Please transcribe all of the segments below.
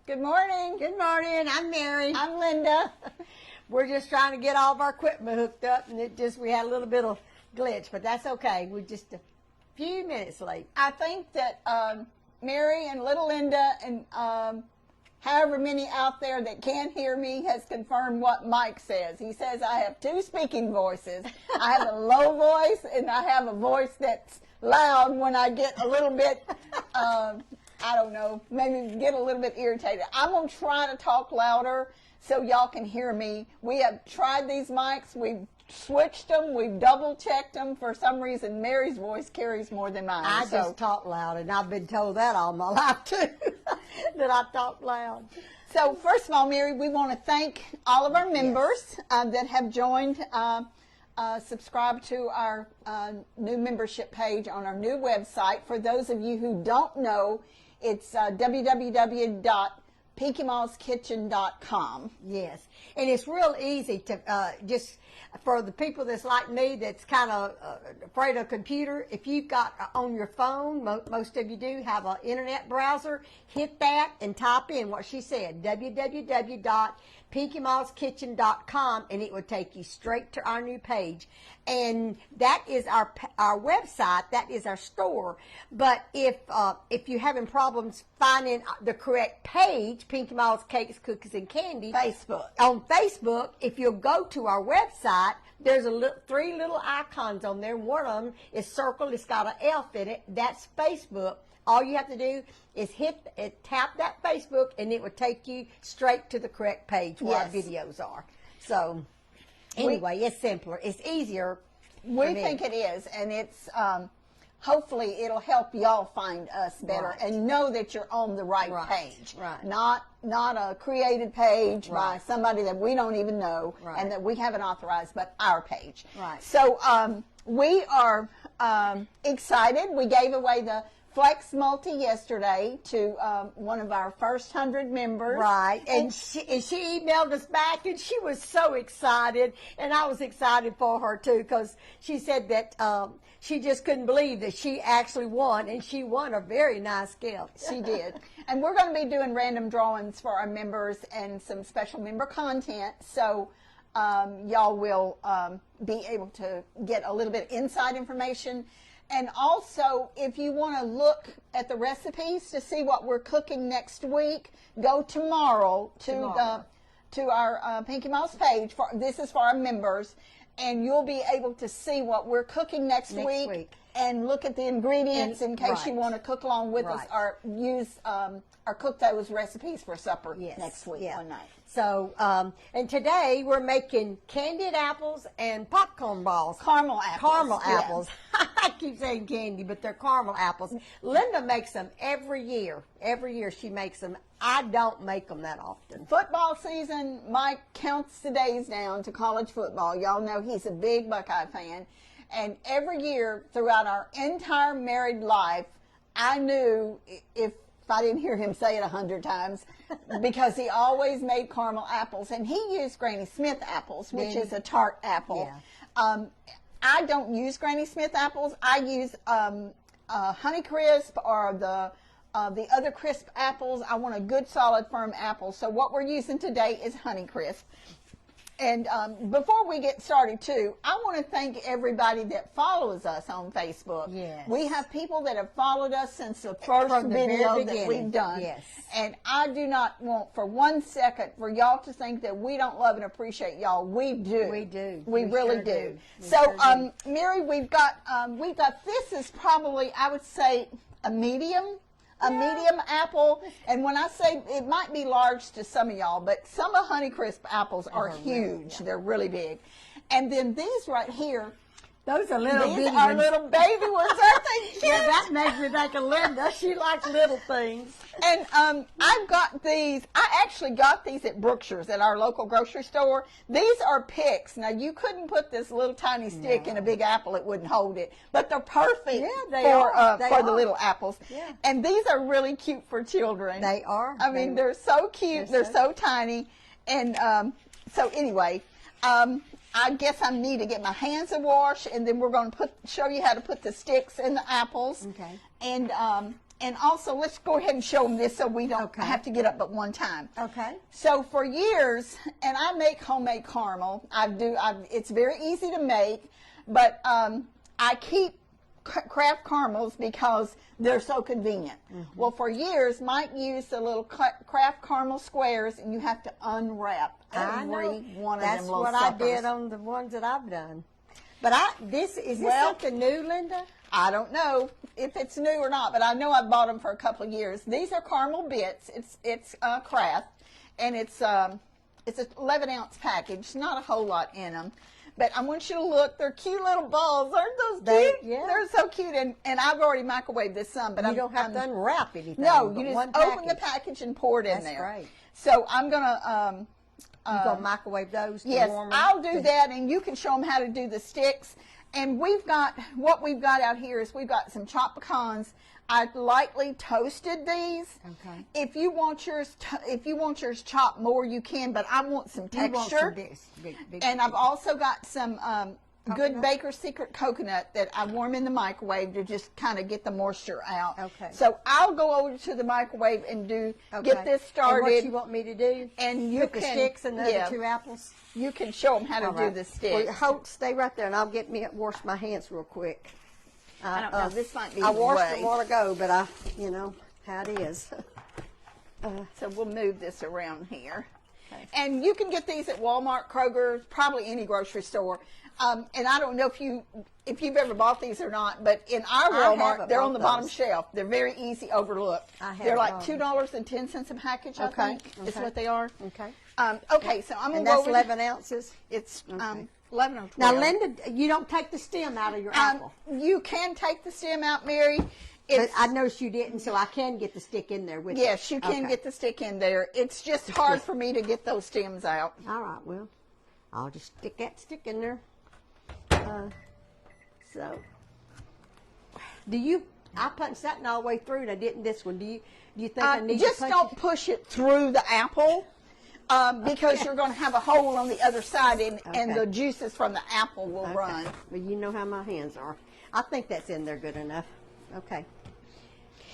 Good morning. Good morning. I'm Mary. I'm Linda. We're just trying to get all of our equipment hooked up, and we had a little bit of glitch, but that's okay. We're just a few minutes late. I think that Mary and little Linda and however many out there that can't hear me has confirmed what Mike says. He says I have two speaking voices. I have a low voice, and I have a voice that's loud when I get a little bit I don't know, maybe get a little bit irritated. I'm going to try to talk louder so y'all can hear me. We have tried these mics. We've switched them. We've double-checked them. For some reason, Mary's voice carries more than mine. I just talk loud, and I've been told that all my life, too, that I talk loud. So, first of all, Mary, we want to thank all of our members that have joined, subscribe to our new membership page on our new website. For those of you who don't know, it's www.PinkyMallsKitchen.com. Yes, and it's real easy to just for the people that's like me that's kind of afraid of a computer. If you've got on your phone, most of you do have an internet browser, hit that and type in what she said, www.PinkyMallsKitchen.com, and it will take you straight to our new page. And that is our website. That is our store. But if you're having problems finding the correct page, Pinky Mall's Cakes, Cookies, and Candy, on Facebook, if you'll go to our website, there's three little icons on there. One of them is circled. It's got an F in it. That's Facebook. All you have to do is tap that Facebook, and it will take you straight to the correct page where our videos are. So, anyway, it's simpler. It's easier. We think it is, and it's hopefully it'll help y'all find us better and know that you're on the right page. Right. Not a created page by somebody that we don't even know and that we haven't authorized, but our page. Right. So we are excited. We gave away the Flex Multi yesterday to one of our first 100 members. Right, and she emailed us back, and she was so excited, and I was excited for her too, because she said that she just couldn't believe that she actually won, and she won a very nice gift. She did. And we're going to be doing random drawings for our members and some special member content, so y'all will be able to get a little bit of inside information. And also, if you want to look at the recipes to see what we're cooking next week, go tomorrow to our Pinky Malls page. This is for our members, and you'll be able to see what we're cooking next week and look at the ingredients in case you want to cook along with us or use or cook those recipes for supper next week one night. So, and today we're making candied apples and popcorn balls. Caramel apples. Caramel apples. I keep saying candy, but they're caramel apples. Linda makes them every year. Every year she makes them. I don't make them that often. Football season, Mike counts the days down to college football. Y'all know he's a big Buckeye fan. And every year throughout our entire married life, I knew if I didn't hear him say it 100 times, because he always made caramel apples, and he used Granny Smith apples, which is a tart apple. Yeah. I don't use Granny Smith apples. I use Honeycrisp or the other crisp apples. I want a good, solid, firm apple. So what we're using today is Honeycrisp. And before we get started, too, I want to thank everybody that follows us on Facebook. Yes. We have people that have followed us since the first video that we've done. Yes. And I do not want for 1 second for y'all to think that we don't love and appreciate y'all. We do. We do. We really do. So, Mary, we've got this is probably, I would say, a medium apple, and when I say it might be large to some of y'all, but some of Honeycrisp apples are huge. They're really big. And then these right here, those are little these bitty are ones. little baby ones, aren't they cute? Yeah, that makes me think of Linda. She likes little things. And I've got these. I actually got these at Brookshire's at our local grocery store. These are picks. Now, you couldn't put this little tiny stick in a big apple. It wouldn't hold it. But they're perfect for the little apples. Yeah. And these are really cute for children. They are. I mean, they're so cute. They're so tiny. And so anyway, I guess I need to get my hands a wash, and then we're going to show you how to put the sticks in the apples. Okay. And and also let's go ahead and show them this so we don't have to get up but one time. Okay. So for years, and I make homemade caramel. It's very easy to make, but I keep craft caramels because they're so convenient. Well, for years, Mike used the little craft caramel squares, and you have to unwrap every one of them little That's what suckers. I did on the ones that I've done. But is this something new, Linda? I don't know if it's new or not, but I know I've bought them for a couple of years. These are caramel bits. It's craft, and it's an 11-ounce package. Not a whole lot in them. But I want you to look. They're cute little balls. Aren't those cute? Yeah. They're so cute. And I've already microwaved this some. But you don't have to unwrap anything. No, you just open the package and pour it in there. That's right. So I'm going to... you're going to microwave those to yes, warm them? I'll do that. And you can show them how to do the sticks. And what we've got out here is we've got some chopped pecans. I lightly toasted these. Okay. If you want yours chopped more, you can, but I want some texture. Big and I've also got some good Baker's Secret coconut that I warm in the microwave to just kind of get the moisture out. Okay. So I'll go over to the microwave and get this started. And what you want me to do? And you put the sticks and the other 2 apples. You can show them how to do the sticks. Well, stay right there, and I'll wash my hands real quick. I don't know. This might be I washed way. them a while ago, but how it is. So we'll move this around here. Okay. And you can get these at Walmart, Kroger, probably any grocery store. And I don't know if you've ever bought these or not, but in our Walmart, they're on the bottom shelf. They're very easy overlooked. They're like $2.10 a package, I think, is what they are. Okay. Okay, so I'm going to go over. That's 11 ounces? It's 11 or 12. Now, Linda, you don't take the stem out of your apple. You can take the stem out, Mary. But I noticed you didn't, so I can get the stick in there with Yes, you can get the stick in there. It's just hard for me to get those stems out. All right, well, I'll just stick that stick in there. So, I punched that all the way through, and I didn't this one. Do you think I need just to punch don't push it through the apple because you're going to have a hole on the other side, and the juices from the apple will run. Well, you know how my hands are. I think that's in there good enough. Okay.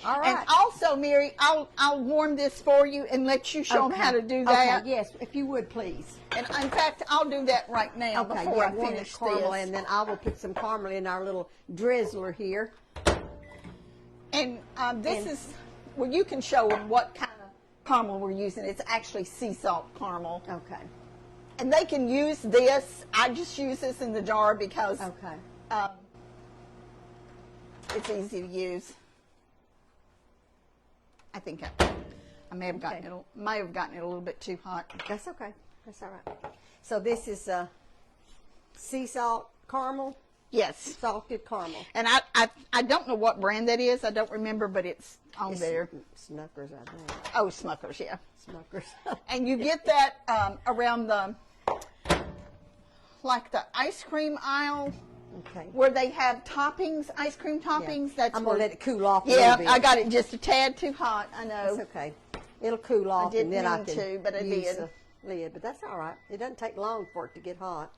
All right. And also, Mary, I'll warm this for you and let you show them how to do that. Okay, yes, if you would, please. And in fact, I'll do that right now before I finish caramel, this. and then I will put some caramel in our little drizzler here. And you can show them what kind of caramel we're using. It's actually sea salt caramel. Okay. And they can use this. I just use this in the jar because it's easy to use. I think I may have gotten it a little bit too hot. That's okay. That's all right. So this is sea salt caramel. Yes, salted caramel. And I don't know what brand that is. I don't remember, but it's on there. Smuckers, I think. Oh, Smuckers, yeah. Smuckers. And you get that around the ice cream aisle. Okay. Where they have toppings, ice cream toppings. Yeah. That's I'm going to let it cool off a little little bit. bit. I got it just a tad too hot, I know. That's okay. It'll cool off, and then I can but I use did. the lid. But that's all right. It doesn't take long for it to get hot.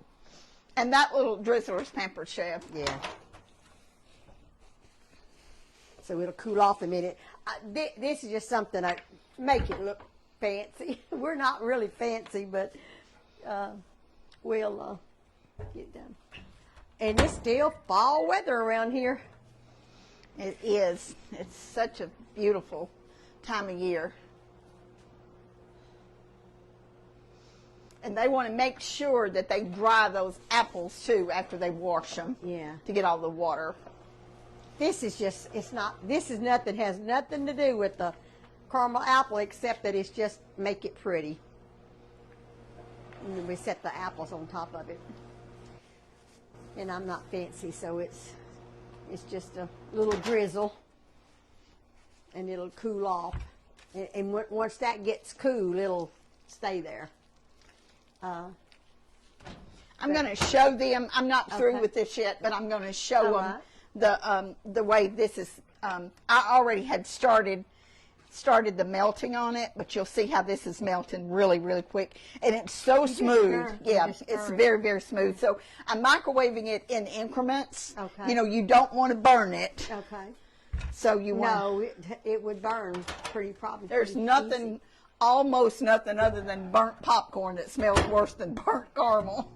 And that little drizzler's Pampered Chef. Yeah. So it'll cool off a minute. This is just something I make it look fancy. We're not really fancy, but we'll get done. And it's still fall weather around here. It is. It's such a beautiful time of year. And they want to make sure that they dry those apples too after they wash them. Yeah. To get all the water. This is nothing, has nothing to do with the caramel apple except that it's just make it pretty. And then we set the apples on top of it. And I'm not fancy, so it's just a little drizzle, and it'll cool off. And once that gets cool, it'll stay there. I'm going to show them. I'm not through with this yet, but I'm going to show them the way this is. I already had started the melting on it, but you'll see how this is melting really, really quick. And it's so smooth. Yeah, it's very, very smooth. So I'm microwaving it in increments. Okay. You know, you don't want to burn it. Okay. So you want. No, it would burn probably. There's pretty nothing, easy. almost nothing other than burnt popcorn that smells worse than burnt caramel.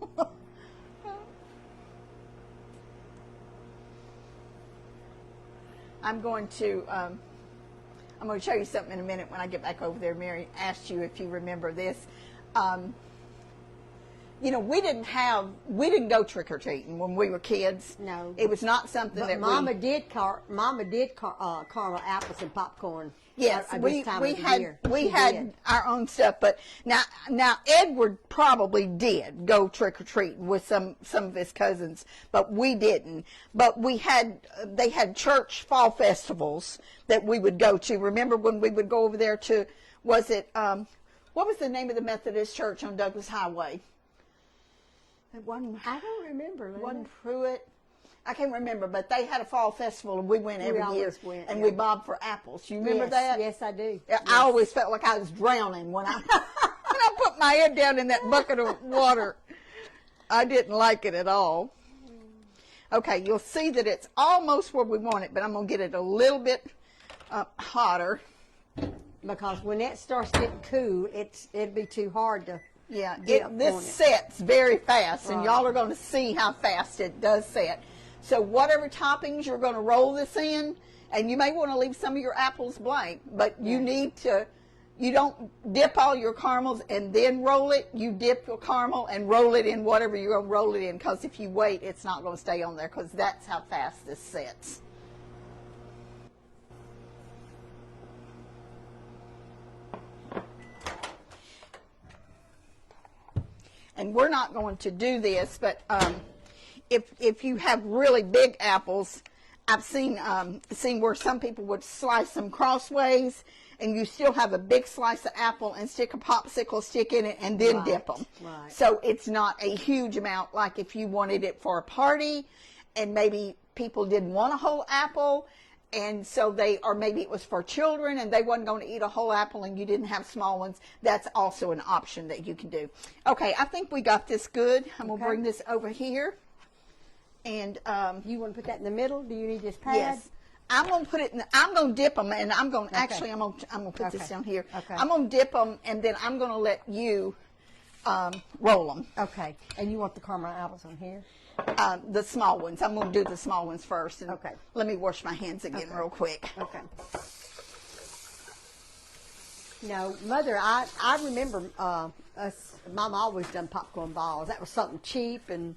I'm going to show you something in a minute when I get back over there. Mary asked you if you remember this. You know, we didn't go trick or treating when we were kids. No, it was not something but that Mama did caramel apples and popcorn. Yes, we had did. our own stuff, but now Edward probably did go trick or treating with some of his cousins, but we didn't. But they had church fall festivals that we would go to. Remember when we would go over there to, was it what was the name of the Methodist church on Douglas Highway? It wasn't, I don't remember. Wasn't Pruitt? I can't remember, but they had a fall festival, and we went every year, and we bobbed for apples. You remember that? Yes, I do. I always felt like I was drowning when I when I put my head down in that bucket of water. I didn't like it at all. Okay, you'll see that it's almost where we want it, but I'm going to get it a little bit hotter. Because when that starts getting cool, it'd be too hard to. Yeah, this sets very fast, and y'all are going to see how fast it does set. So whatever toppings you're going to roll this in, and you may want to leave some of your apples blank, but you need to, you don't dip all your caramels and then roll it. You dip your caramel and roll it in whatever you're going to roll it in, because if you wait, it's not going to stay on there, because that's how fast this sets. And we're not going to do this, but if you have really big apples, I've seen where some people would slice them crossways, and you still have a big slice of apple and stick a popsicle stick in it and then dip them. Right. So it's not a huge amount, like if you wanted it for a party, and maybe people didn't want a whole apple, and so or maybe it was for children and they wasn't going to eat a whole apple and you didn't have small ones. That's also an option that you can do. Okay, I think we got this good. I'm going to bring this over here. And you want to put that in the middle? Do you need this pad? Yes. I'm going to put it in, I'm going to dip them, and I'm going actually, I'm going to put this down here. Okay. I'm going to dip them, and then I'm going to let you roll them. Okay. And you want the caramel apples on here? The small ones. I'm going to do the small ones first. And okay. Let me wash my hands again real quick. Okay. No, Mother, I remember Mama always done popcorn balls. That was something cheap and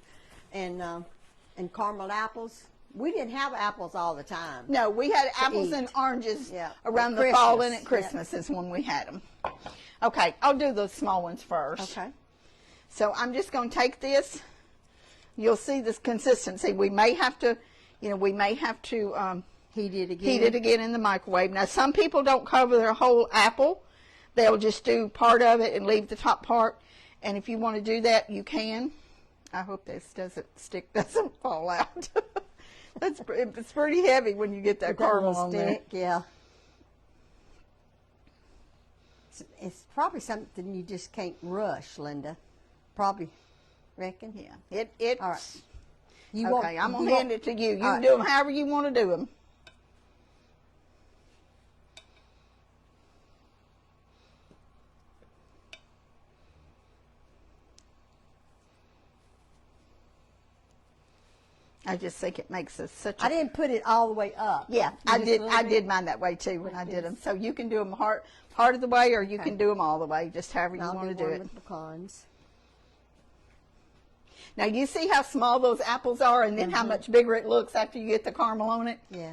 caramel apples. We didn't have apples all the time. No, we had apples and oranges around the fall, and at Christmas is when we had them. Okay, I'll do the small ones first. Okay. So I'm just going to take this. You'll see this consistency. We may have to, heat it again in the microwave. Now, some people don't cover their whole apple. They'll just do part of it and leave the top part. And if you want to do that, you can. I hope this doesn't fall out. It's pretty heavy when you get that caramel on there. Yeah. It's probably something you just can't rush, Linda. Probably. Reckon? Yeah. All right. Okay, I'm going to hand it to you. You can do them however you want to do them. I just think it makes us such a... I didn't put it all the way up. Yeah, I did mine that way too when I did them. So you can do them part of the way, or you can do them all the way, just however you want to do it. With pecans. Now you see how small those apples are, and then how much bigger it looks after you get the caramel on it? Yeah.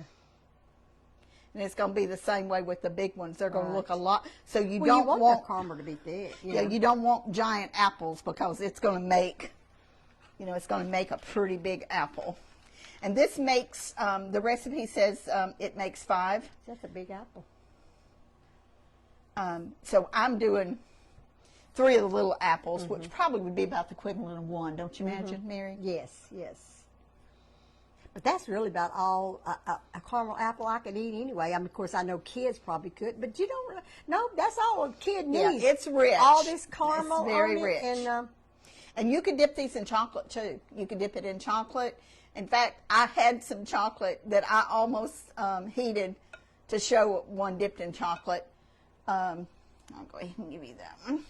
And it's going to be the same way with the big ones. They're going to look a lot. So you don't you want want the caramel to be thick. You don't want giant apples, because it's going to make, it's going to make a pretty big apple. And this makes, the recipe says it makes 5. That's a big apple. So I'm doing 3 of the little apples, which probably would be about the equivalent of 1, don't you imagine, Mary? Yes, yes. But that's really about all a caramel apple I could eat anyway. I mean, of course, I know kids probably could, but you don't. No, that's all a kid needs. Yeah, it's rich. All this caramel, it's very on it, rich. And you can dip these in chocolate too. You can dip it in chocolate, In fact, I had some chocolate that I almost heated to show one dipped in chocolate. I'll go ahead and give you that one.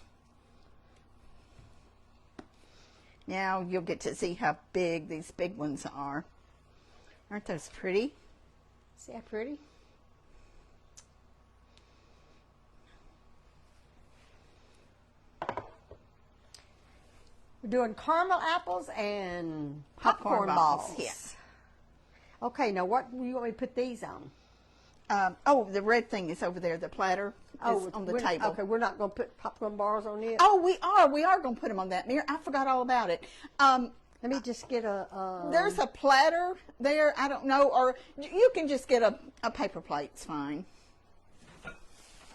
Now you'll get to see how big these big ones are. Aren't those pretty? See how pretty? We're doing caramel apples and popcorn balls. Yes. Okay, now what do you want me to put these on? The red thing is over there. The platter is on the table. Okay, we're not going to put popcorn bars on it. Oh, we are. We are going to put them on that. Mary, I forgot all about it. Let me just get a... There's a platter there. I don't know. Or you can just get a paper plate. It's fine.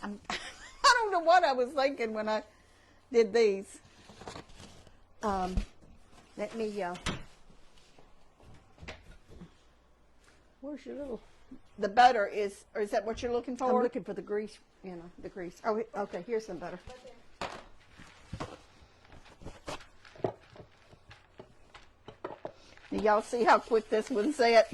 I don't know what I was thinking when I did these. Let me... where's your little... The butter is, or is that what you're looking for? I'm looking for the grease, the grease. Oh, okay, here's some butter. Y'all see how quick this one's set?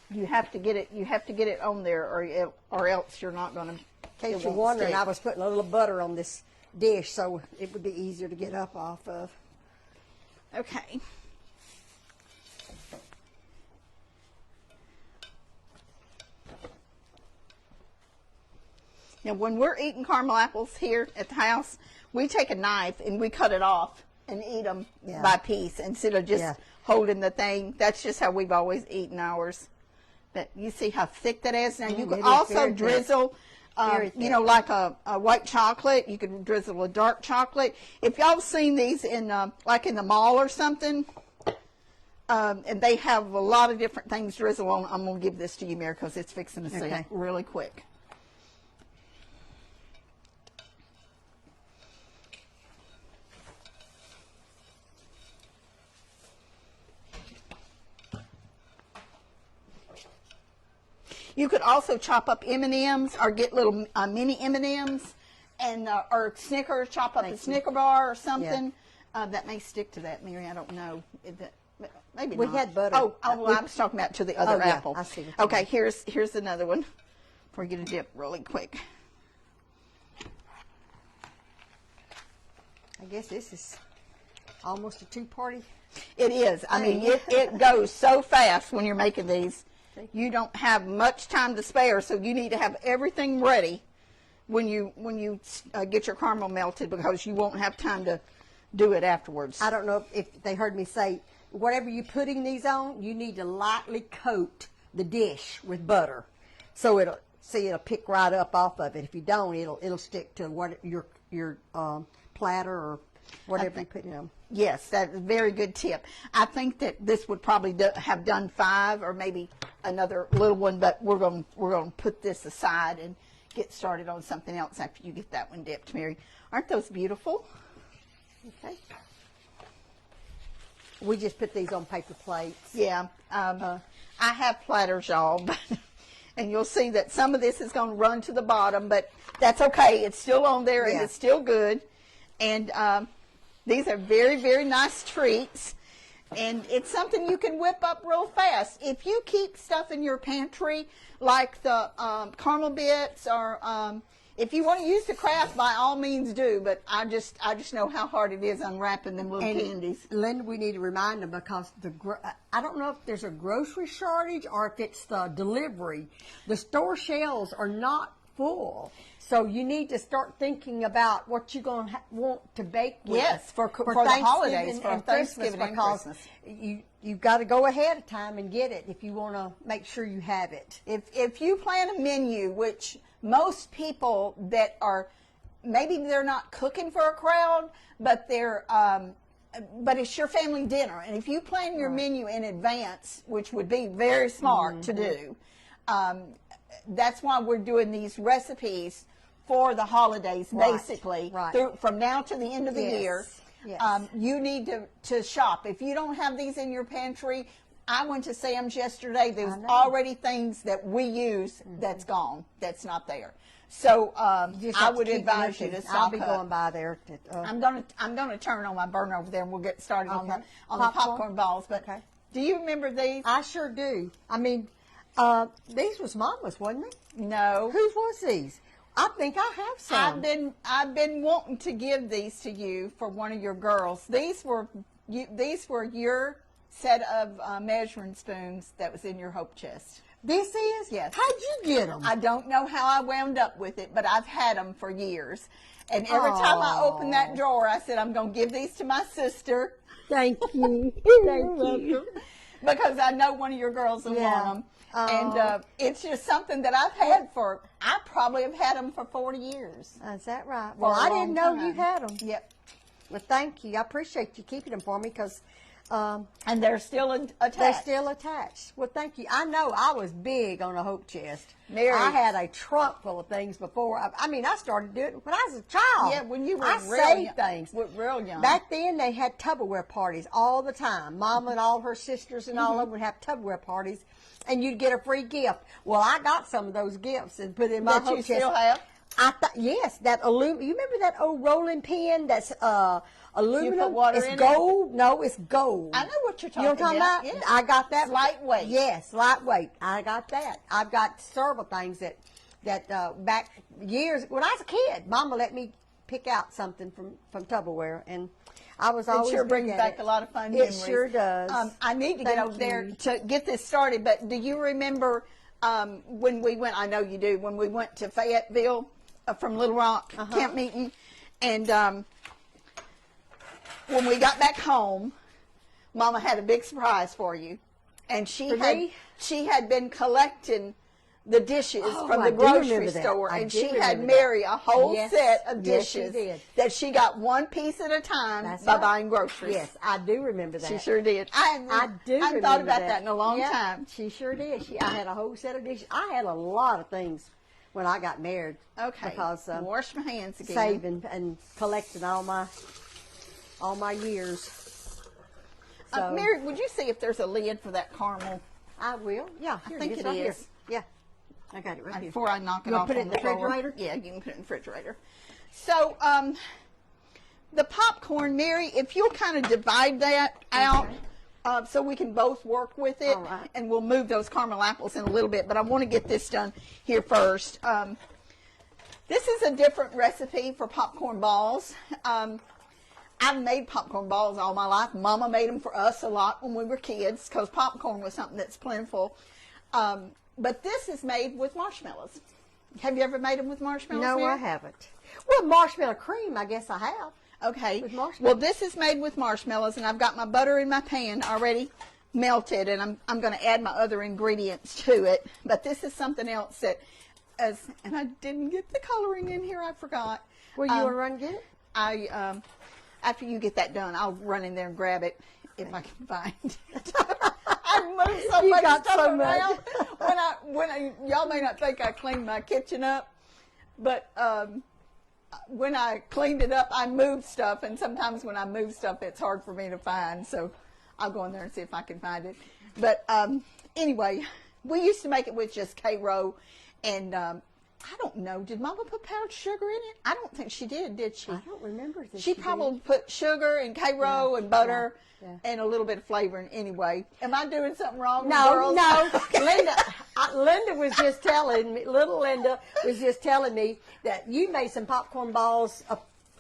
You have to get it on there, or else you're not going to. In case you're wondering, I was putting a little butter on this dish so it would be easier to get up off of. Okay. Now, when we're eating caramel apples here at the house, we take a knife and we cut it off and eat them by piece instead of just holding the thing. That's just how we've always eaten ours. But you see how thick that is? Now, you can also drizzle, like a white chocolate. You can drizzle a dark chocolate. If y'all seen these in, like in the mall or something, and they have a lot of different things drizzle on, I'm going to give this to you, Mary, because it's fixing to set really quick. You could also chop up M&Ms or get little mini M&Ms and or Snickers, chop up a Snicker bar or something. Yeah. That may stick to that, Mary. I don't know. Maybe we not. Had butter. Oh, I was talking about to the other apple. I see. Okay, here's another one for you to dip really quick. I guess this is almost a two-party. It is. I mean, it goes so fast when you're making these. You don't have much time to spare, so you need to have everything ready when you get your caramel melted, because you won't have time to do it afterwards. I don't know if they heard me say, whatever you're putting these on, you need to lightly coat the dish with butter, so it'll pick right up off of it. If you don't, it'll stick to what your platter or whatever you put it on. Yes, that's a very good tip. I think that this would probably have done 5 or maybe another little one, but we're going to put this aside and get started on something else after you get that one dipped, Mary. Aren't those beautiful? Okay. We just put these on paper plates. Yeah. I have platters, y'all, and you'll see that some of this is going to run to the bottom, but that's okay. It's still on there and it's still good. And these are very, very nice treats, and it's something you can whip up real fast. If you keep stuff in your pantry, like the caramel bits, or if you want to use the craft, by all means do. But I just know how hard it is unwrapping them little candies. Linda, we need to remind them, because I don't know if there's a grocery shortage or if it's the delivery. The store shelves are not full. So you need to start thinking about what you're going to want to bake with. Yes, for the holidays, for Thanksgiving and Christmas. You've got to go ahead of time and get it if you want to make sure you have it. If you plan a menu, which most people that are, maybe they're not cooking for a crowd, but but it's your family dinner, and if you plan your menu in advance, which would be very smart to do, that's why we're doing these recipes for the holidays, basically, from now to the end of the year. Yes. You need to shop. If you don't have these in your pantry, I went to Sam's yesterday. There's already things that we use that's gone, that's not there. So I would advise you to stock I'll be going by there. I'm gonna turn on my burner over there, and we'll get started on the popcorn balls. But Do you remember these? I sure do. I mean, these was Mama's, wasn't it? No. Whose was these? I think I have some. I've been wanting to give these to you for one of your girls. These were your set of measuring spoons that was in your hope chest. This is? Yes. How'd you get them? I don't know how I wound up with it, but I've had them for years. And every time I open that drawer, I said, I'm going to give these to my sister. Thank you. Thank you. Because I know one of your girls will want them. And it's just something that I've had I probably have had them for 40 years. Is that right? Well, I didn't know you had them. Yep. Well, thank you. I appreciate you keeping them for me because... and they're still attached. They're still attached. Well, thank you. I know I was big on a hope chest. Mary. I had a trunk full of things before. I started doing it when I was a child. Yeah, when you were I real saved young. things. Real young. Back then, they had Tupperware parties all the time. Mama and all her sisters and all of them would have Tupperware parties, and you'd get a free gift. Well, I got some of those gifts and put in my that hope you chest. still have? Yes, that you remember that old rolling pin that's aluminum? You put water it's in gold. No, it's gold. I know what you're You know talking what I'm talking about. about? Yeah. I got that. It's lightweight. Yes, lightweight. I got that. I've got several things that back years when I was a kid, Mama let me pick out something from Tupperware, and I was always. It sure brings back a lot of fun memories. It sure does. I need to get over there to get this started, but do you remember when we went? I know you do. When we went to Fayetteville from Little Rock camp meeting, and when we got back home, Mama had a big surprise for you, and she had been collecting the dishes from the grocery store, and she had Mary a whole set of dishes that she got one piece at a time by buying groceries. Yes, I do remember that. She sure did. I remember thought about that in a long time. She sure did. I had a whole set of dishes. I had a lot of things when I got married. Okay. Because wash my hands again. Saving and collecting all my years. So, Mary, would you see if there's a lid for that caramel? I will. Yeah, I think it right is. Here. Yeah, I got it right here. Before I knock it You off put it on in the floor. refrigerator? Yeah, you can put it in the refrigerator. So, the popcorn, Mary, if you'll kind of divide that out so we can both work with it, All right. and we'll move those caramel apples in a little bit, but I want to get this done here first. This is a different recipe for popcorn balls. I've made popcorn balls all my life. Mama made them for us a lot when we were kids because popcorn was something that's plentiful. But this is made with marshmallows. Have you ever made them with marshmallows? No, Mary? I haven't. Well, marshmallow cream, I guess I have. Okay. With marshmallows. Well, this is made with marshmallows, and I've got my butter in my pan already melted, and I'm going to add my other ingredients to it. But this is something else and I didn't get the coloring in here. I forgot. Well, you want to run and get it? After you get that done, I'll run in there and grab it if I can find it. I moved so You much got stuff so around. much. Y'all may not think I cleaned my kitchen up, but when I cleaned it up, I moved stuff, and sometimes when I move stuff, it's hard for me to find. So I'll go in there and see if I can find it. But anyway, we used to make it with just K-Row, and I don't know. Did Mama put powdered sugar in it? I don't think she did she? I don't remember. She probably put sugar and K-Row and butter and a little bit of flavoring anyway. Am I doing something wrong, girls? No. Linda was just telling me, little Linda was just telling me that you made some popcorn balls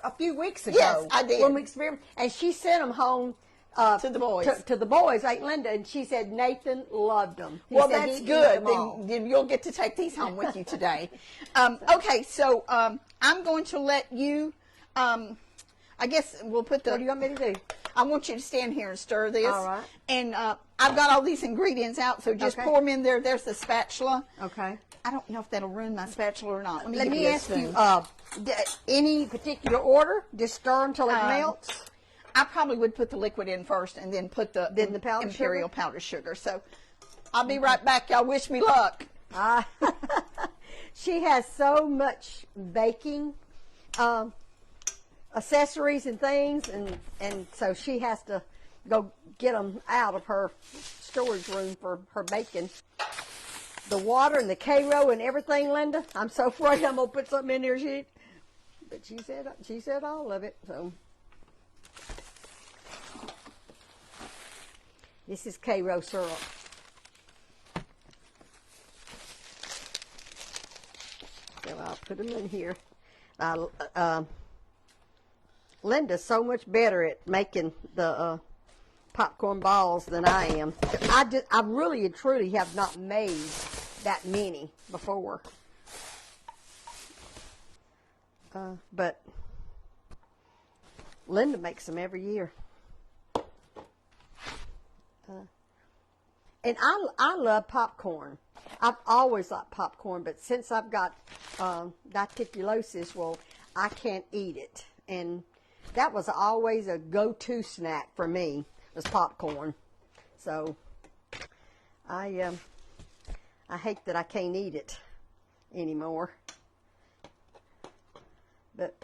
a few weeks ago. Yes, I did. When we experimented, and she sent them home. To the boys. To the boys, like Linda, and she said Nathan loved them. Well, that's good. Then you'll get to take these home with you today. Okay, so I'm going to let you, I guess we'll put the... What do you want me to do? I want you to stand here and stir this. All right. And I've got all these ingredients out, so just pour them in there. There's the spatula. Okay. I don't know if that'll ruin my spatula or not. Let me ask you, any particular order? Just stir until it melts? I probably would put the liquid in first and then put the imperial powdered sugar. So I'll be right back. Y'all wish me luck. She has so much baking accessories and things, and so she has to go get them out of her storage room for her baking. The water and the K-Row and everything, Linda. I'm so afraid I'm gonna put something in there. But she said all of it. So. This is Karo syrup. So I'll put them in here. Linda's so much better at making the popcorn balls than I am. I really and truly have not made that many before. But Linda makes them every year. And I love popcorn. I've always liked popcorn, but since I've got diverticulosis, well, I can't eat it. And that was always a go-to snack for me, was popcorn. So I hate that I can't eat it anymore. But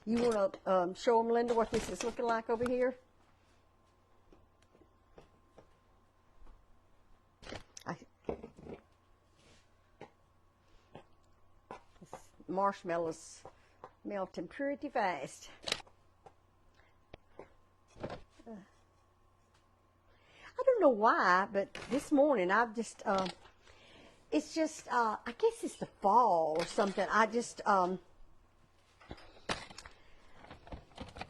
you want to show them, Linda, what this is looking like over here? Marshmallows melting pretty fast. I don't know why, but this morning I've just, it's just, I guess it's the fall or something. I just,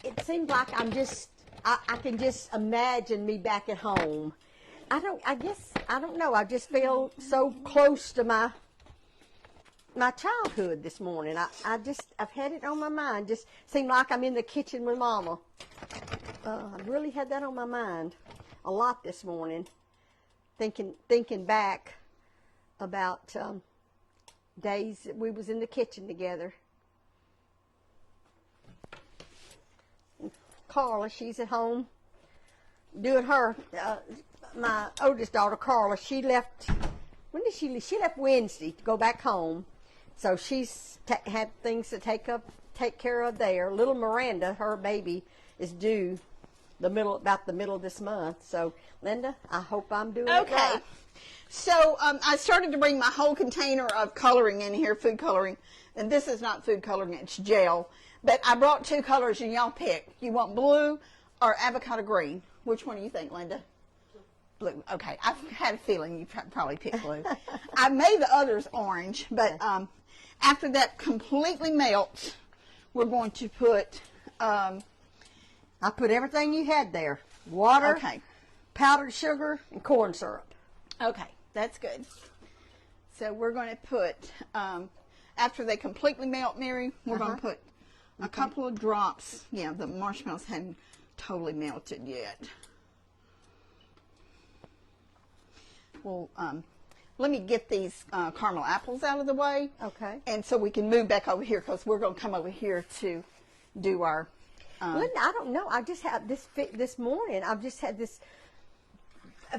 it seems like I'm just, I can just imagine me back at home. I don't know. I just feel so close to my childhood this morning. I've had it on my mind. Just seemed like I'm in the kitchen with Mama. I really had that on my mind a lot this morning. Thinking back about days that we was in the kitchen together. Carla, she's at home doing her, my oldest daughter, Carla, she left, when did she leave? She left Wednesday to go back home. So she's had things to take care of there. Little Miranda, her baby, is due about the middle of this month. So, Linda, I hope I'm doing it right. So I started to bring my whole container of coloring in here, food coloring. And this is not food coloring, it's gel. But I brought two colors and y'all pick. You want blue or avocado green? Which one do you think, Linda? Blue. Okay, I had a feeling you probably picked blue. I made the others orange, but after that completely melts, we're going to put... I put everything you had there. Water, okay, powdered sugar, and corn syrup. Okay, that's good. So we're going to put, after they completely melt, Mary, we're going to put a couple of drops. Yeah, the marshmallows hadn't totally melted yet. Well, let me get these caramel apples out of the way. Okay. And so we can move back over here because we're going to come over here to do our... Linda, I don't know. I just had this morning. I've just had this... I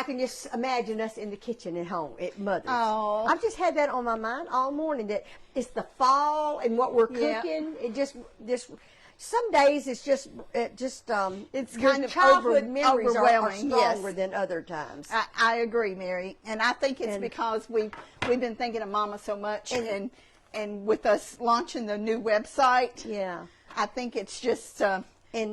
can just imagine us in the kitchen at home at Mother's. Oh. I've just had that on my mind all morning, that it's the fall and what we're cooking. It just some days it's just it's kind of childhood memories are stronger than other times. I agree, Mary, and I think it's because we've been thinking of Mama so much, and with us launching the new website, I think it's just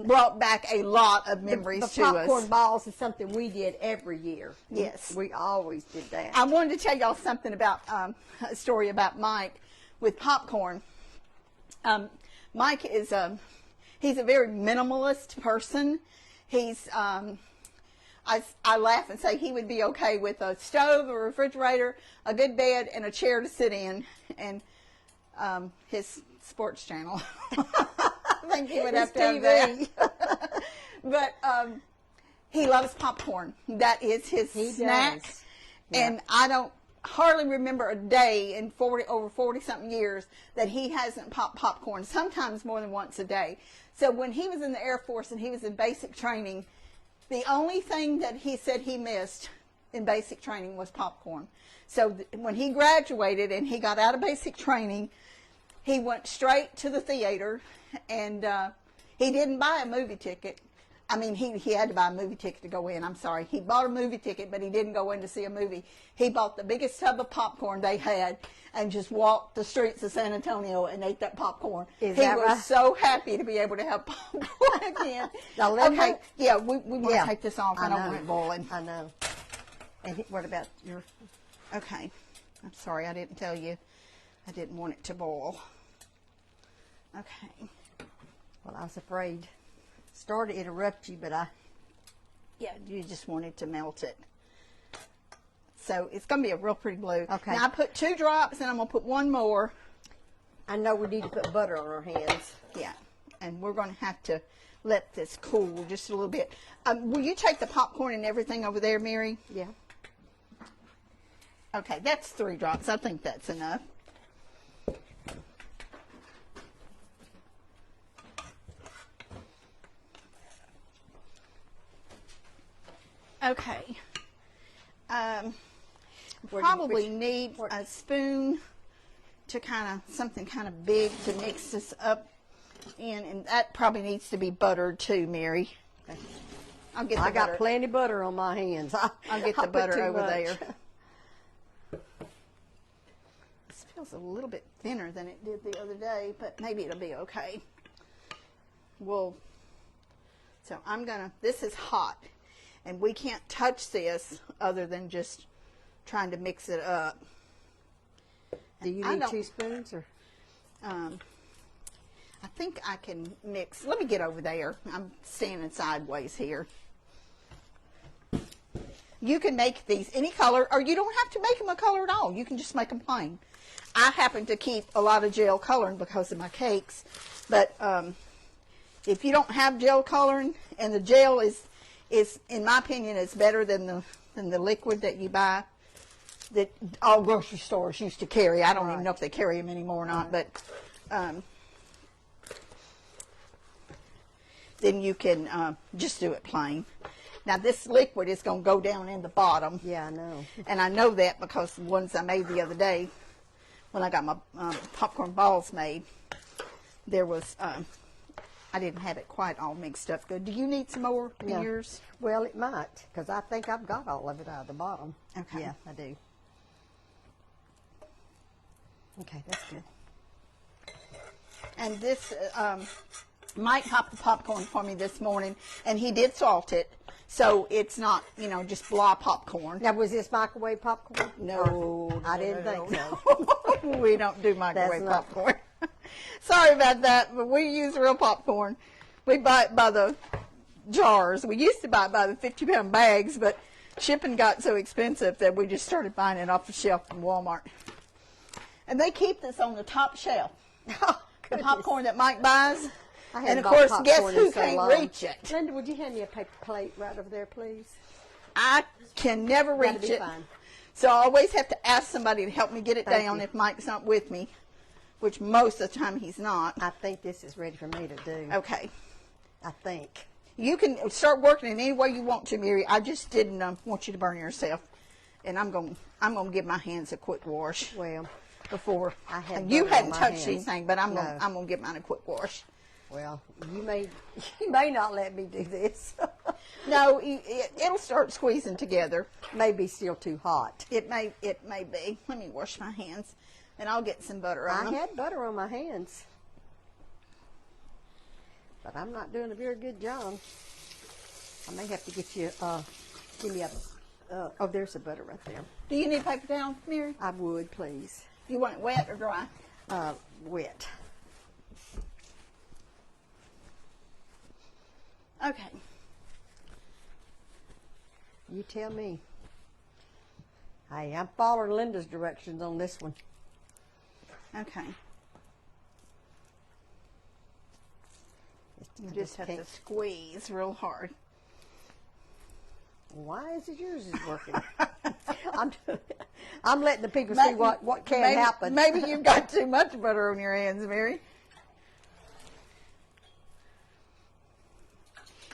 brought back a lot of memories to us. The popcorn balls is something we did every year. Yes, we always did that. I wanted to tell y'all something about a story about Mike with popcorn. Mike is he's a very minimalist person. He's I laugh and say he would be okay with a stove, a refrigerator, a good bed, and a chair to sit in, and his sports channel. I think he would have to have that. But he loves popcorn. That is his snack. And I don't hardly remember a day in over 40-something years that he hasn't popped popcorn, sometimes more than once a day. So when he was in the Air Force and he was in basic training, the only thing that he said he missed in basic training was popcorn. So when he graduated and he got out of basic training, he went straight to the theater, and he didn't buy a movie ticket. I mean, he had to buy a movie ticket to go in. I'm sorry. He bought a movie ticket, but he didn't go in to see a movie. He bought the biggest tub of popcorn they had and just walked the streets of San Antonio and ate that popcorn. He was so happy to be able to have popcorn again. Now, okay, yeah, we want to take this off. I don't want it boiling. I know. And what about your... Okay. I'm sorry, I didn't tell you. I didn't want it to boil. Okay. Well, I was afraid. Sorry to interrupt you, but Yeah, you just wanted to melt it. So it's going to be a real pretty blue. Okay. Now I put 2 drops and I'm going to put 1 more. I know we need to put butter on our hands. Yeah. And we're going to have to let this cool just a little bit. Will you take the popcorn and everything over there, Mary? Yeah. Okay, that's 3 drops. I think that's enough. Okay. Probably need a spoon to something kind of big to mix this up in, and that probably needs to be buttered too, Mary. Okay. I'll get the I got butter. plenty of butter on my hands. I'll get the butter over there. This feels a little bit thinner than it did the other day, but maybe it'll be okay. So this is hot, and we can't touch this other than just trying to mix it up. Do you need 2 spoons? Or? I think I can mix. Let me get over there. I'm standing sideways here. You can make these any color, or you don't have to make them a color at all. You can just make them plain. I happen to keep a lot of gel coloring because of my cakes, but if you don't have gel coloring, and the gel is in my opinion, is better than the liquid that you buy, that all grocery stores used to carry. I don't even know if they carry them anymore or not, but then you can just do it plain. Now this liquid is going to go down in the bottom. Yeah, I know. And I know that because the ones I made the other day, when I got my popcorn balls made, there was, I didn't have it quite all mixed up good. Do you need some more in yours? Well, it might, because I think I've got all of it out of the bottom. Okay. Yeah, I do. Okay, that's good. And this, Mike popped the popcorn for me this morning, and he did salt it, so it's not, just blah popcorn. Now, was this microwave popcorn? No, I didn't think so. We don't do microwave That's not- popcorn. Sorry about that, but we use real popcorn. We buy it by the jars. We used to buy it by the 50-pound bags, but shipping got so expensive that we just started buying it off the shelf from Walmart. And they keep this on the top shelf. The popcorn that Mike buys. And of course, guess who can't reach it? Linda, would you hand me a paper plate right over there, please? I can never That'd reach be it. fine. So I always have to ask somebody to help me get it Thank down you. if Mike's not with me, which most of the time he's not. I think this is ready for me to do. Okay. I think. You can start working in any way you want to, Mary. I just didn't want you to burn yourself. And I'm going to give my hands a quick wash Well, before. I had And you butter on hadn't my touched hands. anything, but I'm No. going to give mine a quick wash. well, you may not let me do this. No, it'll start squeezing together. Maybe still too hot. It may be. Let me wash my hands, and I'll get some butter on I them. had butter on my hands, but I'm not doing a very good job. I may have to get you, give me a, oh, there's the butter right there. Do you need paper towel, Mary? I would, please. You want it wet or dry? Wet. Okay. You tell me. Hey, I'm following Linda's directions on this one. Okay. You I just have to can't- squeeze real hard. Why is it yours is working? I'm letting the people see what can happen. Maybe you've got too much butter on your hands, Mary.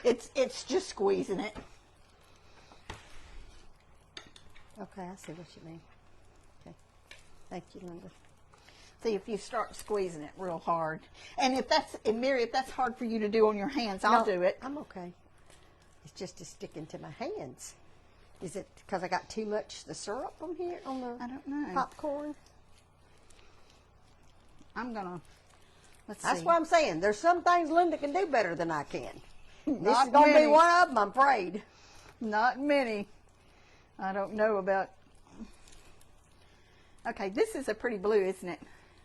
It's just squeezing it. Okay, I see what you mean. Okay. Thank you, Linda. See if you start squeezing it real hard. And Mary, if that's hard for you to do on your hands, I'll do it. I'm okay. It's just sticking to my hands. Is it because I got too much the syrup on here on the I don't know. popcorn? I'm gonna. Let's That's see. what I'm saying. There's some things Linda can do better than I can. This Not is going to be many. one of them, I'm afraid. Not many. I don't know about. Okay, this is a pretty blue, isn't it?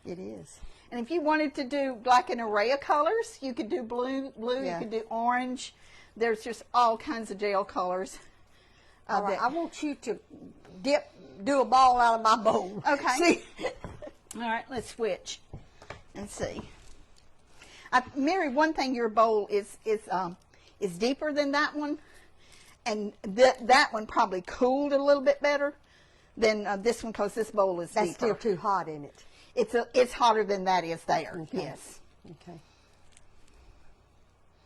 It is. And if you wanted to do like an array of colors, you could do blue, Yeah. you could do orange. There's just all kinds of gel colors. All right, I want you to do a ball out of my bowl. Okay. See? All right, let's switch and see. Mary, one thing, your bowl is deeper than that one, and that one probably cooled a little bit better than this one because this bowl is That's deeper. still too hot in it. It's hotter than that is there. Okay. Yes. Okay.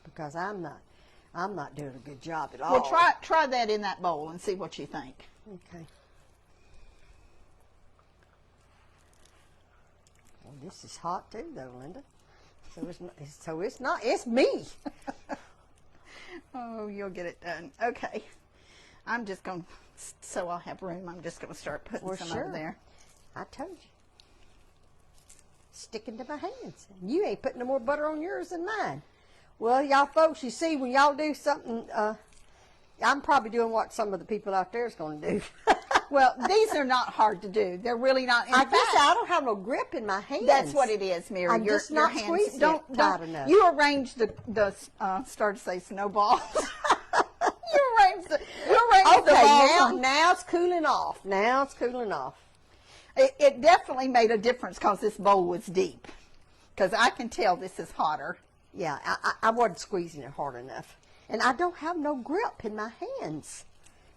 Because I'm not doing a good job at all. Well, try that in that bowl and see what you think. Okay. Well, this is hot too, though, Linda. So it's not. It's me. Oh, you'll get it done. Okay. I'm just going to, so I'll have room, I'm just going to start putting Well, some sure. over there. I told you. Sticking to my hands. You ain't putting no more butter on yours than mine. Well, y'all folks, you see, when y'all do something, I'm probably doing what some of the people out there is going to do. Well, these are not hard to do. They're really not. In I fact, guess I don't have no grip in my hands. that's what it is, Mary. I'm your, just your not hands squeezing don't it tight enough. You arrange the start to say snowballs. you arrange the Okay, balls. now it's cooling off. Now it's cooling off. It definitely made a difference because this bowl was deep. Because I can tell this is hotter. Yeah, I wasn't squeezing it hard enough. And I don't have no grip in my hands.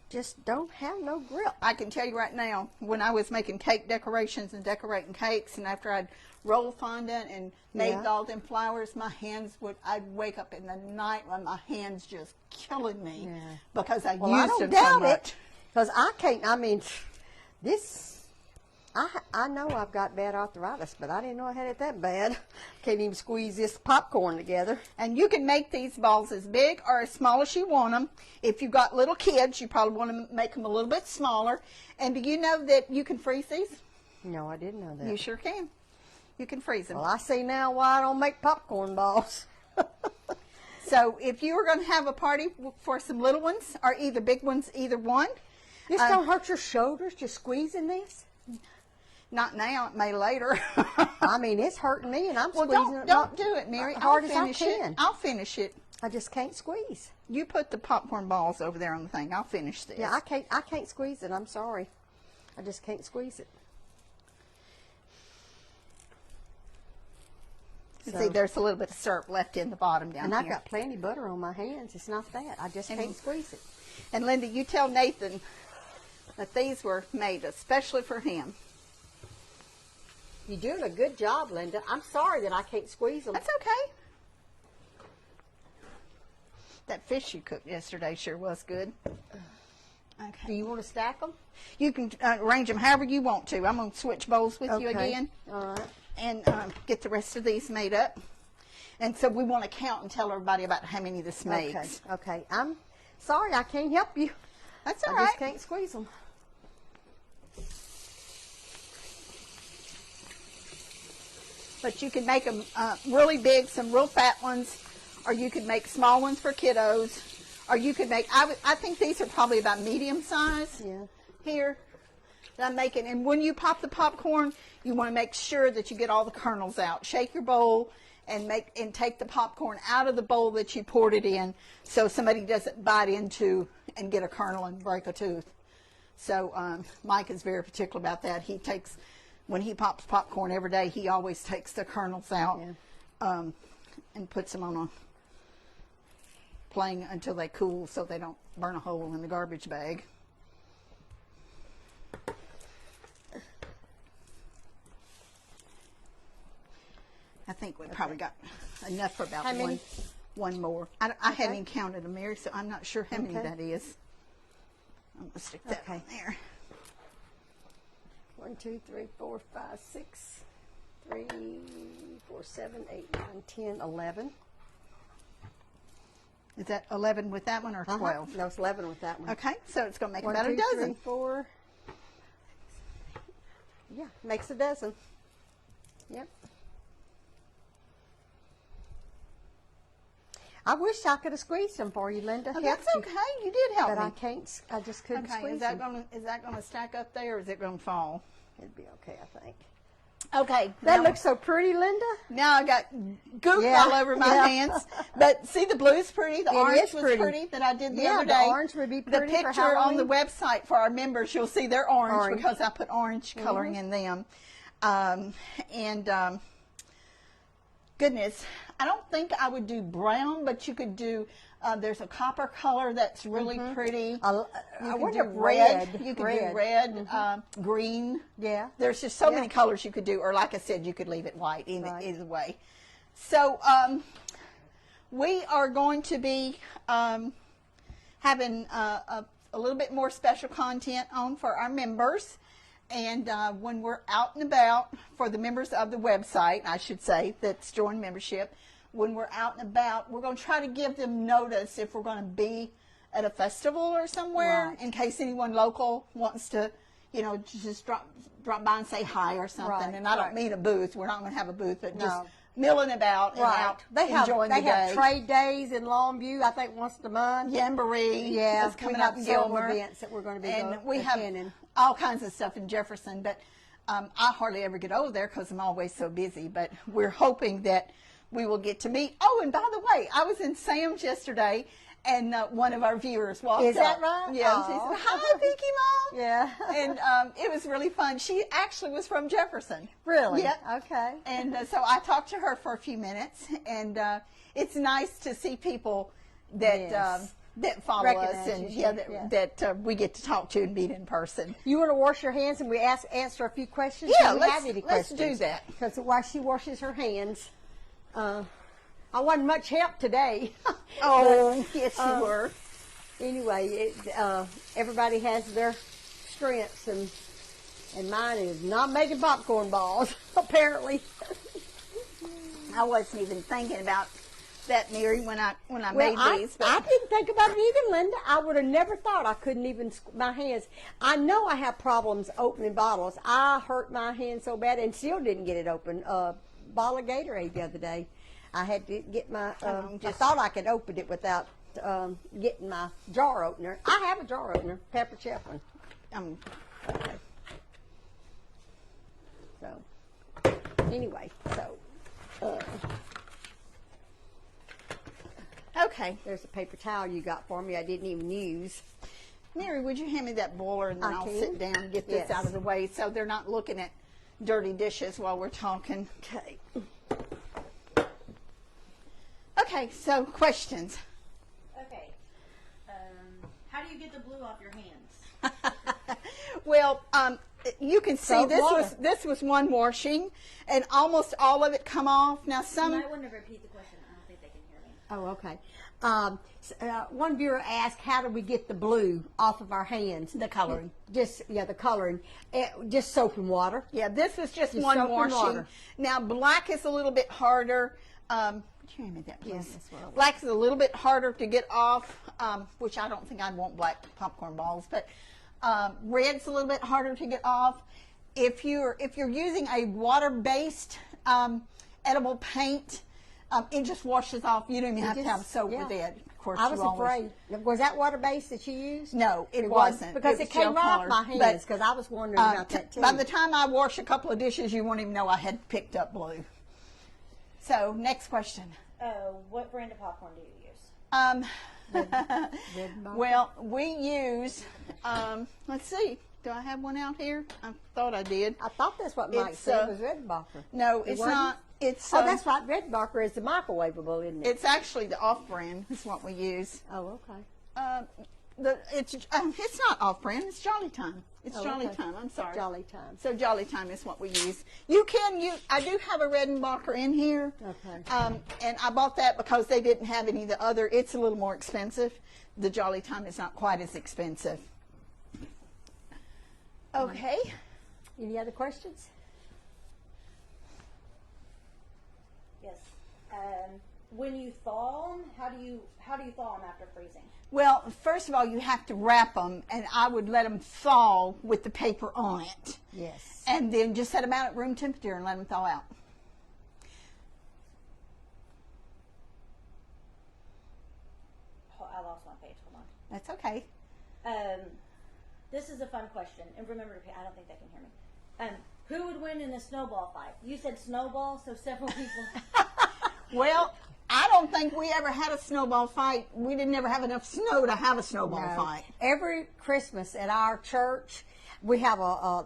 Just don't have no grip. I can tell you right now, when I was making cake decorations and decorating cakes, and after I'd roll fondant and made Yeah. all them flowers, I'd wake up in the night when my hands just killing me Yeah. because I Well, I used don't them so doubt much. it. Because I can't, I know I've got bad arthritis, but I didn't know I had it that bad. Can't even squeeze this popcorn together. And you can make these balls as big or as small as you want them. If you've got little kids, you probably want to make them a little bit smaller. And do you know that you can freeze these? No, I didn't know that. You sure can. You can freeze them. Well, I see now why I don't make popcorn balls. So if you were going to have a party for some little ones or either big ones, either one. This don't hurt your shoulders just squeezing this? Not now, it may later. I mean, it's hurting me, and I'm Well, squeezing it don't do it, Mary. hard I'll as I finish can. it. I'll finish it. I just can't squeeze. You put the popcorn balls over there on the thing. I'll finish this. Yeah, I can't squeeze it. I'm sorry. I just can't squeeze it. You see, there's a little bit of syrup left in the bottom down And here. I've got plenty of butter on my hands. It's not that. I just can't squeeze it. And Linda, you tell Nathan that these were made especially for him. You're doing a good job, Linda. I'm sorry that I can't squeeze them. That's okay. That fish you cooked yesterday sure was good. Do Okay. you want to stack them? You can arrange them however you want to. I'm going to switch bowls with you again. All right. And get the rest of these made up. And so we want to count and tell everybody about how many this makes. Okay. I'm sorry I can't help you. That's all I right. just can't squeeze them. But you can make them really big, some real fat ones, or you could make small ones for kiddos, or you could make, I think these are probably about medium size here that I'm making. And when you pop the popcorn, you want to make sure that you get all the kernels out. Shake your bowl and take the popcorn out of the bowl that you poured it in so somebody doesn't bite into and get a kernel and break a tooth. So Mike is very particular about that. When he pops popcorn every day, he always takes the kernels out and puts them on a plate until they cool so they don't burn a hole in the garbage bag. I think we probably got enough for about How many? one more. I hadn't even counted them, Mary, so I'm not sure how many that is. I'm going to stick that in there. 1, 2, 3, 4, 5, 6, 3, 4, 7, 8, 9, 10, 11. Is that 11 with that one or 12? No, it's 11 with that one. Okay, so it's going to make 1, about 2, a dozen. 3, 4. Yeah, makes a dozen. Yep. I wish I could have squeezed them for you, Linda. Oh, that's okay. You did help But me. I can't. I just couldn't Okay, squeeze is that them. going to stack up there, or is it going to fall? It'd be okay, I think. Okay. That looks so pretty, Linda. Now I got goop Yeah, all over my yeah. hands. But see, the blue's pretty. The orange is was pretty. pretty that I did the Yeah, other the day. orange would be pretty The for picture on the Halloween. website for our members, you'll see they're orange, Orange. because I put orange coloring in them. Goodness, I don't think I would do brown, but you could do. There's a copper color that's really pretty. I You wonder could if do red. You could red. do red, green. Yeah. There's just so many colors you could do, or like I said, you could leave it white Right. either way. So we are going to be having a little bit more special content on for our members. And when we're out and about, for the members of the website, I should say, that's joined membership, when we're out and about, we're going to try to give them notice if we're going to be at a festival or somewhere, Right. in case anyone local wants to, just drop by and say hi or something. Right, And I don't right. mean a booth. We're not going to have a booth, but just No. milling about and out, They have enjoying the day. have trade days in Longview, I think once a month. Jamboree Yeah, is coming we have up in several Gilmer. events that we're going to be And we have attending. all kinds of stuff in Jefferson, but I hardly ever get over there because I'm always so busy. But we're hoping that we will get to meet. Oh, and by the way, I was in Sam's yesterday, and one of our viewers walked Is that up. right? Yeah, Aw. she said, "Hi, Vicky Mom." Yeah. And it was really fun. She actually was from Jefferson. Really? Yeah. Okay. And so I talked to her for a few minutes, and it's nice to see people that Yes. that follow us, Recognize and you, that we get to talk to and meet in person. You want to wash your hands and we answer a few questions? Yeah, Do we let's- have any let's do questions? that. Because while she washes her hands, I wasn't much help today. Oh, yes, you were. Anyway, everybody has their strengths, and mine is not making popcorn balls, apparently. I wasn't even thinking about that, Mary, when I made these. I didn't think about it either, Linda. I would have never thought I couldn't even my hands. I know I have problems opening bottles. I hurt my hand so bad and still didn't get it open. Bottle of Gatorade the other day. I had to get my. I thought I could open it without getting my jar opener. I have a jar opener, Pepper Chapman. Okay. So anyway, Okay. there's a paper towel you got for me. I didn't even use. Mary, would you hand me that boiler, and then I I'll can. sit down and get this Yes. out of the way so they're not looking at dirty dishes while we're talking. Okay. Okay, so questions. Okay. How do you get the blue off your hands? Well, you can see Soap water. this was one washing, and almost all of it come off. Now You some. might want to repeat the question. I don't think they can hear me. Oh, okay. One viewer asked, "How do we get the blue off of our hands?" The coloring. The coloring. Just soap and water. Yeah, this was just Just one soap and washing. water. Now black is a little bit harder. Would you hand me that, please? Yes, that's what I want. Black is a little bit harder to get off, which I don't think I'd want black popcorn balls, but red's a little bit harder to get off. If you're using a water-based edible paint, it just washes off. You don't even have to have soap yeah. with it. Of course, I was you always- afraid. Was that water based that you used? No, it wasn't. Because It it was came gel right off colored. my But, hands. Because I was wondering about that too. By the time I wash a couple of dishes, you won't even know I had picked up blue. So, next question. What brand of popcorn do you use? Red Box. Well, we use, let's see, do I have one out here? I thought I did. I thought that's what Mike It's, said was Red Barker. No, It it's wasn't? not. It's Oh, that's right. Red Barker is the microwavable, isn't it? It's actually the off-brand is what we use. Oh, okay. It's not off-brand. It's Jolly Time. It's Oh, Jolly okay. Time. I'm sorry. Jolly Time. So Jolly Time is what we use. I do have a Redenbacher in here. Okay. And I bought that because they didn't have any of the other. It's a little more expensive. The Jolly Time is not quite as expensive. Okay. Any other questions? Yes. when you thaw them, how do you thaw them after freezing? Well, first of all, you have to wrap them, and I would let them thaw with the paper on it. Yes. And then just set them out at room temperature and let them thaw out. Oh, I lost my page. Hold on. That's okay. This is a fun question, and remember to pay. I don't think they can hear me. Who would win in a snowball fight? You said snowball, so several people. Well, I don't think we ever had a snowball fight. We didn't ever have enough snow to have a snowball fight. Every Christmas at our church, we have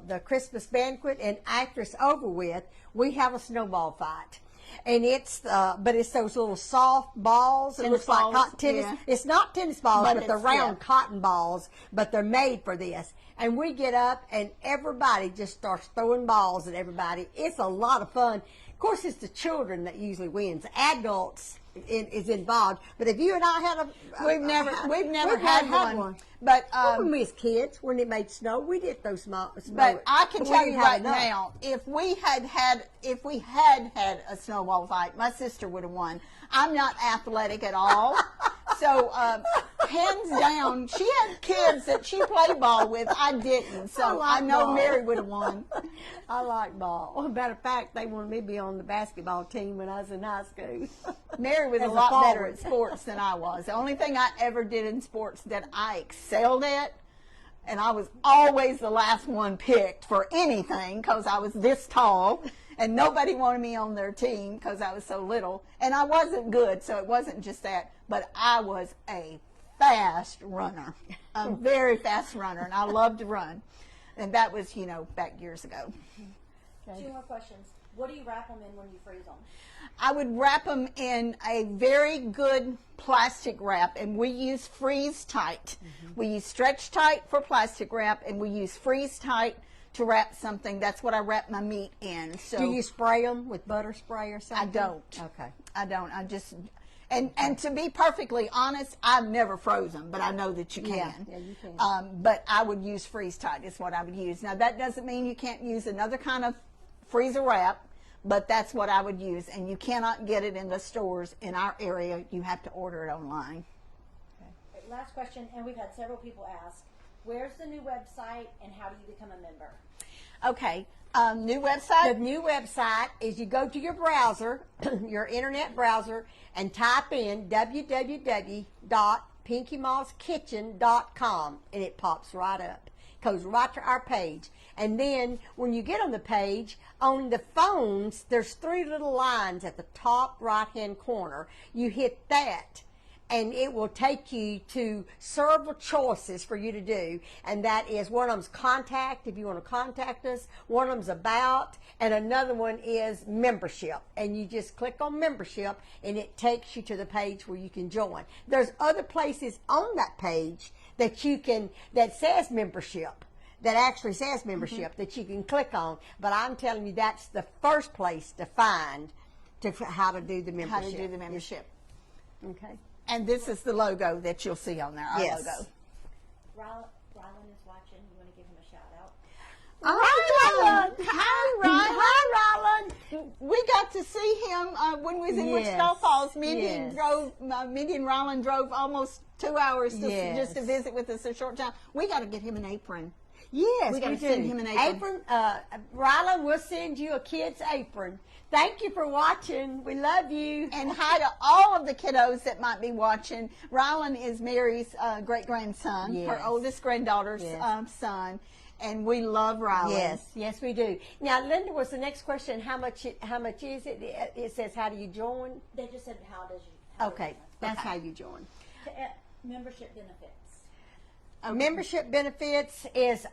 the Christmas banquet, and after it's over with, we have a snowball fight. And but it's those little soft balls. It looks like hot tennis. Yeah. It's not tennis balls, but they're round yeah. cotton balls, but they're made for this. And we get up, and everybody just starts throwing balls at everybody. It's a lot of fun. Of course, it's the children that usually wins. Adults is involved. But if you and I had We've never had one. But when we as kids, when it made snow, we did those small. But I can tell you right enough. now, if we had had a snowball fight, my sister would have won. I'm not athletic at all. So, hands down, she had kids that she played ball with. I didn't. So, I know Mary would have won. I like ball. Well, matter of fact, they wanted me to be on the basketball team when I was in high school. Mary was a lot better at sports than I was. The only thing I ever did in sports that I excelled at, and I was always the last one picked for anything because I was this tall, and nobody wanted me on their team because I was so little. And I wasn't good, so it wasn't just that. But I was a fast runner, a very fast runner, and I loved to run. And that was, back years ago. Okay. 2 more questions. What do you wrap them in when you freeze them? I would wrap them in a very good plastic wrap, and we use freeze tight. Mm-hmm. We use stretch tight for plastic wrap, and we use freeze tight to wrap something. That's what I wrap my meat in. So do you spray them with butter spray or something? I don't. Okay. I don't. I just... And to be perfectly honest, I've never frozen, but I know that you can. Yeah, you can. But I would use freeze tight is what I would use. Now, that doesn't mean you can't use another kind of freezer wrap, but that's what I would use. And you cannot get it in the stores in our area. You have to order it online. Okay. Last question, and we've had several people ask, where's the new website and how do you become a member? Okay. New website? The new website is you go to your browser, your internet browser, and type in www.pinkymallskitchen.com, and it pops right up. Goes right to our page. And then when you get on the page, on the phones, there's 3 little lines at the top right-hand corner. You hit that, and it will take you to several choices for you to do. And that is, one of them's contact, if you want to contact us. One of them's about, and another one is membership. And you just click on membership, and it takes you to the page where you can join. There's other places on that page that that says membership, that actually says membership, that you can click on. But I'm telling you, that's the first place to find how to do the membership. How to do the membership. Okay. And this is the logo that you'll see on there, our logo. Rylan is watching. You want to give him a shout out? Hi, Rylan. Hi, Rylan. We got to see him when we was in Wichita Falls. Mindy and Rylan drove almost 2 hours just to visit with us a short time. We got to get him an apron. Yes, we got to send him an apron. Rylan, we'll send you a kid's apron. Thank you for watching. We love you. And hi to all of the kiddos that might be watching. Rylan is Mary's great-grandson, her oldest granddaughter's son. And we love Rylan. Yes, we do. Now, Linda, was the next question, how much is it? It says, how do you join? They just said, how does you? That's how you join. Membership benefits. Membership benefits is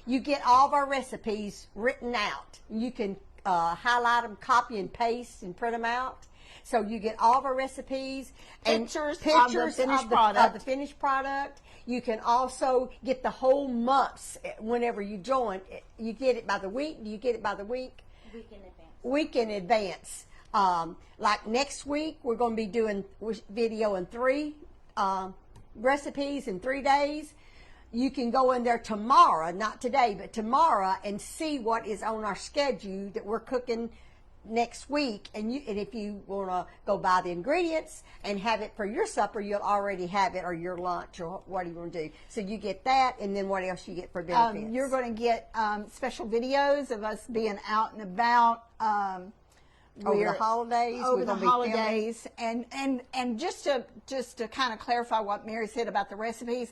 you get all of our recipes written out. You can highlight them, copy and paste, and print them out. So you get all of our recipes and pictures of the finished product. You can also get the whole months whenever you join. You get it by the week. Do you get it by the week? Week in advance. Like next week, we're going to be doing video in 3 recipes in 3 days. You can go in there tomorrow, not today, but tomorrow, and see what is on our schedule that we're cooking next week, and if you want to go buy the ingredients and have it for your supper, you'll already have it, or your lunch, or what do you want to do. So you get that, and then what else you get for benefits? You're going to get special videos of us being out and about. Over the holidays, over the holidays, and just to kind of clarify what Mary said about the recipes,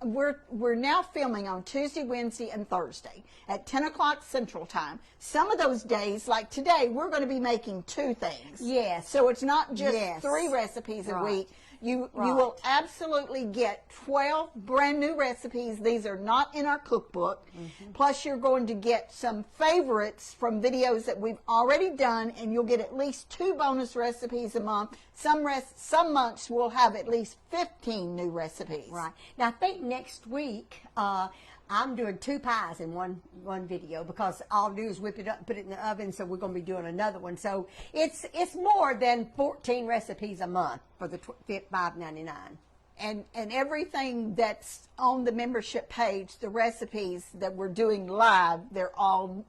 we're now filming on Tuesday, Wednesday, and Thursday at 10 o'clock Central Time. Some of those days, like today, we're going to be making 2 things. Yes. So it's not just Yes. 3 recipes a Right. week. You Right. will absolutely get 12 brand new recipes. These are not in our cookbook. Plus, you're going to get some favorites from videos that we've already done, and you'll get at least 2 bonus recipes a month. Some months we'll have at least 15 new recipes. Right. Now, I think next week, I'm doing 2 pies in one video, because all I'll do is whip it up and put it in the oven, so we're going to be doing another one. So it's more than 14 recipes a month for the $5.99. And everything that's on the membership page, the recipes that we're doing live, they're all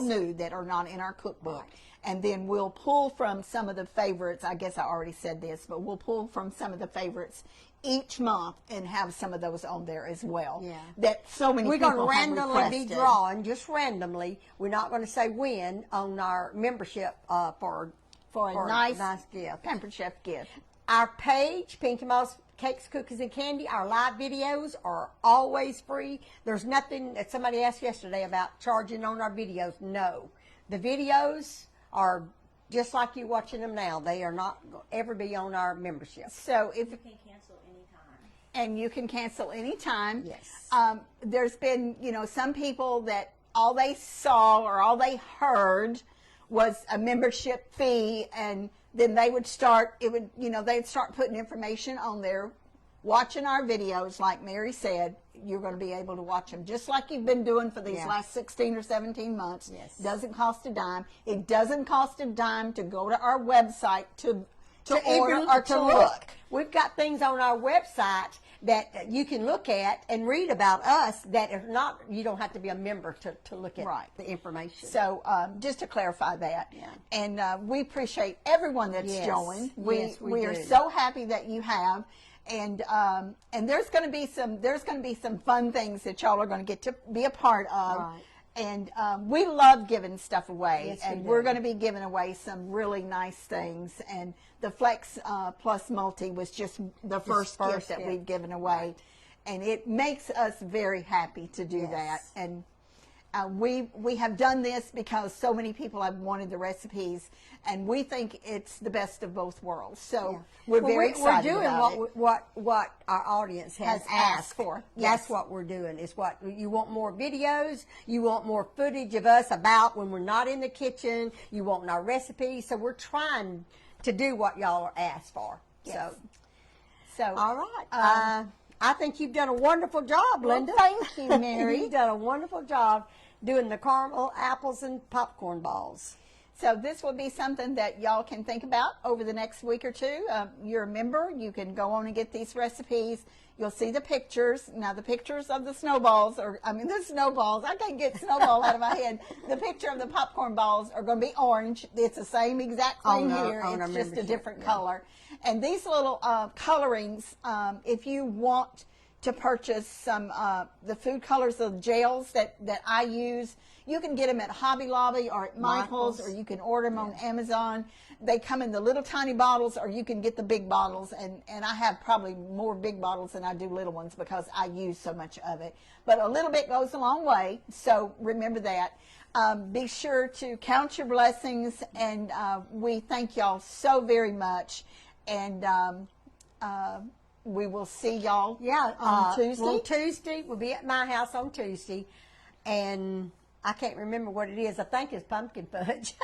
new, that are not in our cookbook. Right. And then we'll pull from some of the favorites. I guess I already said this, but we'll pull from some of the favorites each month and have some of those on there as well. Yeah. That so many We're people going to have randomly requested. be drawing, just randomly. We're not going to say when on our membership for For a nice gift. Pampered Chef gift. Our page, Pinky Mouse Cakes, Cookies, and Candy, our live videos are always free. There's nothing that somebody asked yesterday about charging on our videos. No. The videos are just like you watching them now. They are not ever be on our membership. So if You can cancel anytime. and you can cancel anytime. Yes. There's been, some people that all they saw or all they heard was a membership fee, and then they'd start putting information on there, watching our videos. Like Mary said, you're going to be able to watch them just like you've been doing for these last 16 or 17 months. Yes. Doesn't cost a dime. It doesn't cost a dime to go to our website to order or to look. We've got things on our website that you can look at and read about us that are not, you don't have to be a member to look at the information. So just to clarify that. Yeah. And we appreciate everyone that's Yes. joined. Yes, we are do. so happy that you have. And there's going to be some fun things that y'all are going to get to be a part of. Right. And we love giving stuff away, Yes, we and do. we're going to be giving away some really nice things. And the Flex Plus Multi was just the first gift that we've given away, and it makes us very happy to do that. And we have done this because so many people have wanted the recipes, and we think it's the best of both worlds. So we're very excited We're doing about what our audience has asked for. Yes. That's what we're doing. Is what you want more videos. You want more footage of us about when we're not in the kitchen. You want our recipes. So we're trying to do what y'all are asked for. Yes. So all right. I think you've done a wonderful job, Linda. thank you, Mary. You've done a wonderful job doing the caramel apples and popcorn balls. So this will be something that y'all can think about over the next week or two. You're a member. You can go on and get these recipes. You'll see the pictures. Now, the pictures of the snowballs, I can't get snowball out of my head. The picture of the popcorn balls are going to be orange. It's the same exact thing here. It's just a different color. And these little colorings, if you want to purchase some the food colors of gels that I use, you can get them at Hobby Lobby or at Michael's, or you can order them on Amazon. They come in the little tiny bottles, or you can get the big bottles, and I have probably more big bottles than I do little ones because I use so much of it. But a little bit goes a long way, so remember that. Be sure to count your blessings, and we thank y'all so very much. And we will see y'all on Tuesday. On Tuesday. We'll be at my house on Tuesday. And I can't remember what it is. I think it's pumpkin fudge.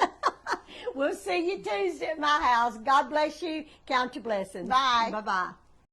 We'll see you Tuesday at my house. God bless you. Count your blessings. Bye. Bye-bye.